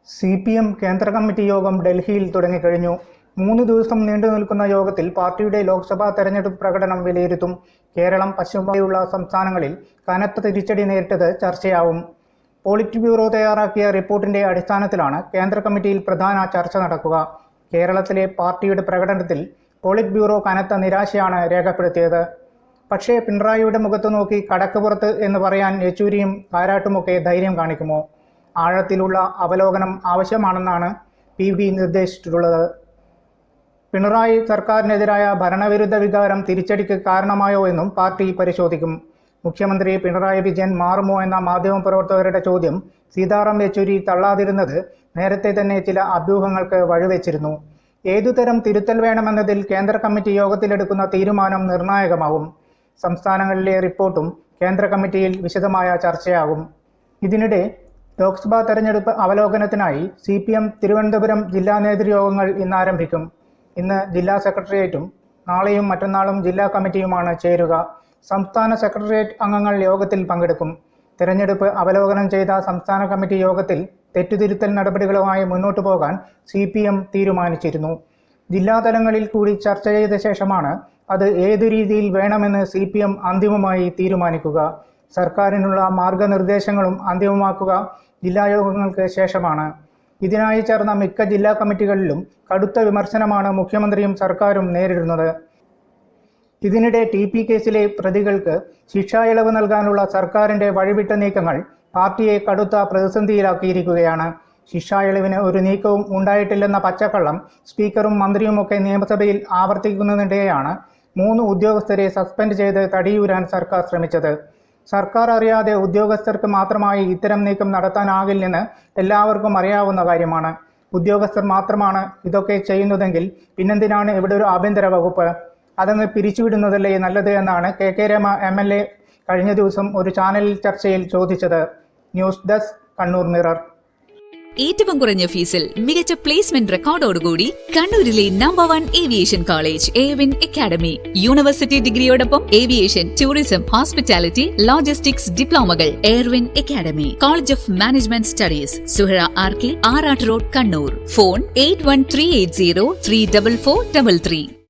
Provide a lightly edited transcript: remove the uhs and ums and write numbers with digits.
CPM കേന്ദ്ര committee യോഗം ഡൽഹിയിൽ തുടങ്ങിക്കഴിഞ്ഞു. 3 ദിവസം നീണ്ടുനിൽക്കുന്ന യോഗത്തിൽ പാർട്ടിയുടെ ലോക്സഭാ തെരഞ്ഞെടുപ്പ് പ്രകടനം വിലയിരുത്തും. കേരളം, പശ്ചിമ ബംഗാളുള്ള സംസ്ഥാനങ്ങളിൽ കനത്ത തിരിച്ചടി നേരിട്ടത് ചർച്ചയാവും. പോളിറ്റ് ബ്യൂറോ തയ്യാറാക്കിയ റിപ്പോർട്ടിന്റെ അടിസ്ഥാനത്തിലാണ് കേന്ദ്ര കമ്മിറ്റിയിൽ പ്രധാന ചർച്ച നടക്കുക. കേരളത്തിലെ പാർട്ടിയുടെ പ്രകടനത്തിൽ പോളിറ്റ് ബ്യൂറോ കനത്ത നിരാശയാണ് രേഖപ്പെടുത്തിയത്. പക്ഷേ പിണറായിയുടെ മുഖത്ത് നോക്കി കടക്ക് പുറത്ത് എന്ന് പറയാൻ യെച്ചൂരിയും കാരാട്ടുമൊക്കെ ധൈര്യം കാണിക്കുമോ? ആഴത്തിലുള്ള അവലോകനം ആവശ്യമാണെന്നാണ് PB നിർദ്ദേശിച്ചിട്ടുള്ളത്. പിണറായി സർക്കാരിനെതിരായ ഭരണവിരുദ്ധ വികാരം തിരിച്ചടിക്ക് കാരണമായോ എന്നും പാർട്ടി പരിശോധിക്കും. മുഖ്യമന്ത്രി പിണറായി വിജയൻ മാറുമോ എന്ന മാധ്യമപ്രവർത്തകരുടെ ചോദ്യം സീതാറാം യെച്ചൂരി തള്ളാതിരുന്നത് നേരത്തെ തന്നെ ചില അഭ്യൂഹങ്ങൾക്ക് വഴിവെച്ചിരുന്നു. ഏതുതരം തിരുത്തൽ വേണമെന്നതിൽ കേന്ദ്ര കമ്മിറ്റി യോഗത്തിലെടുക്കുന്ന തീരുമാനം നിർണായകമാവും. സംസ്ഥാനങ്ങളിലെ റിപ്പോർട്ടും കേന്ദ്ര കമ്മിറ്റിയിൽ വിശദമായ ചർച്ചയാകും. ഇതിനിടെ ലോക്സഭാ തെരഞ്ഞെടുപ്പ് അവലോകനത്തിനായി CPM തിരുവനന്തപുരം ജില്ലാ നേതൃയോഗങ്ങൾ ഇന്ന് ആരംഭിക്കും. ഇന്ന് ജില്ലാ സെക്രട്ടേറിയറ്റും നാളെയും മറ്റന്നാളും ജില്ലാ കമ്മിറ്റിയുമാണ് ചേരുക. സംസ്ഥാന സെക്രട്ടേറിയറ്റ് അംഗങ്ങൾ യോഗത്തിൽ പങ്കെടുക്കും. തെരഞ്ഞെടുപ്പ് അവലോകനം ചെയ്ത സംസ്ഥാന കമ്മിറ്റി യോഗത്തിൽ തെറ്റുതിരുത്തൽ നടപടികളുമായി മുന്നോട്ടു പോകാൻ CPM തീരുമാനിച്ചിരുന്നു. ജില്ലാതലങ്ങളിൽ കൂടി ചർച്ച ചെയ്ത ശേഷമാണ് അത് ഏതു രീതിയിൽ വേണമെന്ന് CPM അന്തിമമായി തീരുമാനിക്കുക. സർക്കാരിനുള്ള മാർഗനിർദ്ദേശങ്ങളും അന്തിമമാക്കുക ജില്ലാ യോഗങ്ങൾക്ക് ശേഷമാണ്. ഇതിനായി ചേർന്ന മിക്ക ജില്ലാ കമ്മിറ്റികളിലും കടുത്ത വിമർശനമാണ് മുഖ്യമന്ത്രിയും സർക്കാരും നേരിടുന്നത്. ഇതിനിടെ TP കേസിലെ പ്രതികൾക്ക് ശിക്ഷാ ഇളവ് നൽകാനുള്ള സർക്കാരിന്റെ വഴിവിട്ട നീക്കങ്ങൾ പാർട്ടിയെ കടുത്ത പ്രതിസന്ധിയിലാക്കിയിരിക്കുകയാണ്. ശിക്ഷാ ഇളവിന് ഒരു നീക്കവും ഉണ്ടായിട്ടില്ലെന്ന പച്ചക്കള്ളം സ്പീക്കറും മന്ത്രിയുമൊക്കെ നിയമസഭയിൽ ആവർത്തിക്കുന്നതിനിടെയാണ് 3 ഉദ്യോഗസ്ഥരെ സസ്പെൻഡ് ചെയ്ത് തടിയൂരാൻ സർക്കാർ ശ്രമിച്ചത്. സർക്കാർ അറിയാതെ ഉദ്യോഗസ്ഥർക്ക് മാത്രമായി ഇത്തരം നീക്കം നടത്താനാകില്ലെന്ന് എല്ലാവർക്കും അറിയാവുന്ന കാര്യമാണ്. ഉദ്യോഗസ്ഥർ മാത്രമാണ് ഇതൊക്കെ ചെയ്യുന്നതെങ്കിൽ പിന്നെന്തിനാണ് ഇവിടെ ഒരു ആഭ്യന്തര വകുപ്പ്? അതങ്ങ് പിരിച്ചുവിടുന്നതല്ലേ നല്ലത് എന്നാണ് KK രമ MLA കഴിഞ്ഞ ദിവസം ഒരു ചാനൽ ചർച്ചയിൽ ചോദിച്ചത്. News desk, Kannur mirror. ഏറ്റവും കുറഞ്ഞ ഫീസിൽ മികച്ച പ്ലേസ്മെന്റ് റെക്കോർഡോടുകൂടി കണ്ണൂരിലെ number 1 aviation college Airwin academy. University ഡിഗ്രിയോടൊപ്പം ഏവിയേഷൻ, ടൂറിസം, ഹോസ്പിറ്റാലിറ്റി, ലോജിസ്റ്റിക്സ് ഡിപ്ലോമകൾ. Airwin academy, college of management studies, Suhara RK, Arattu road, Kannur. Phone 8138034433.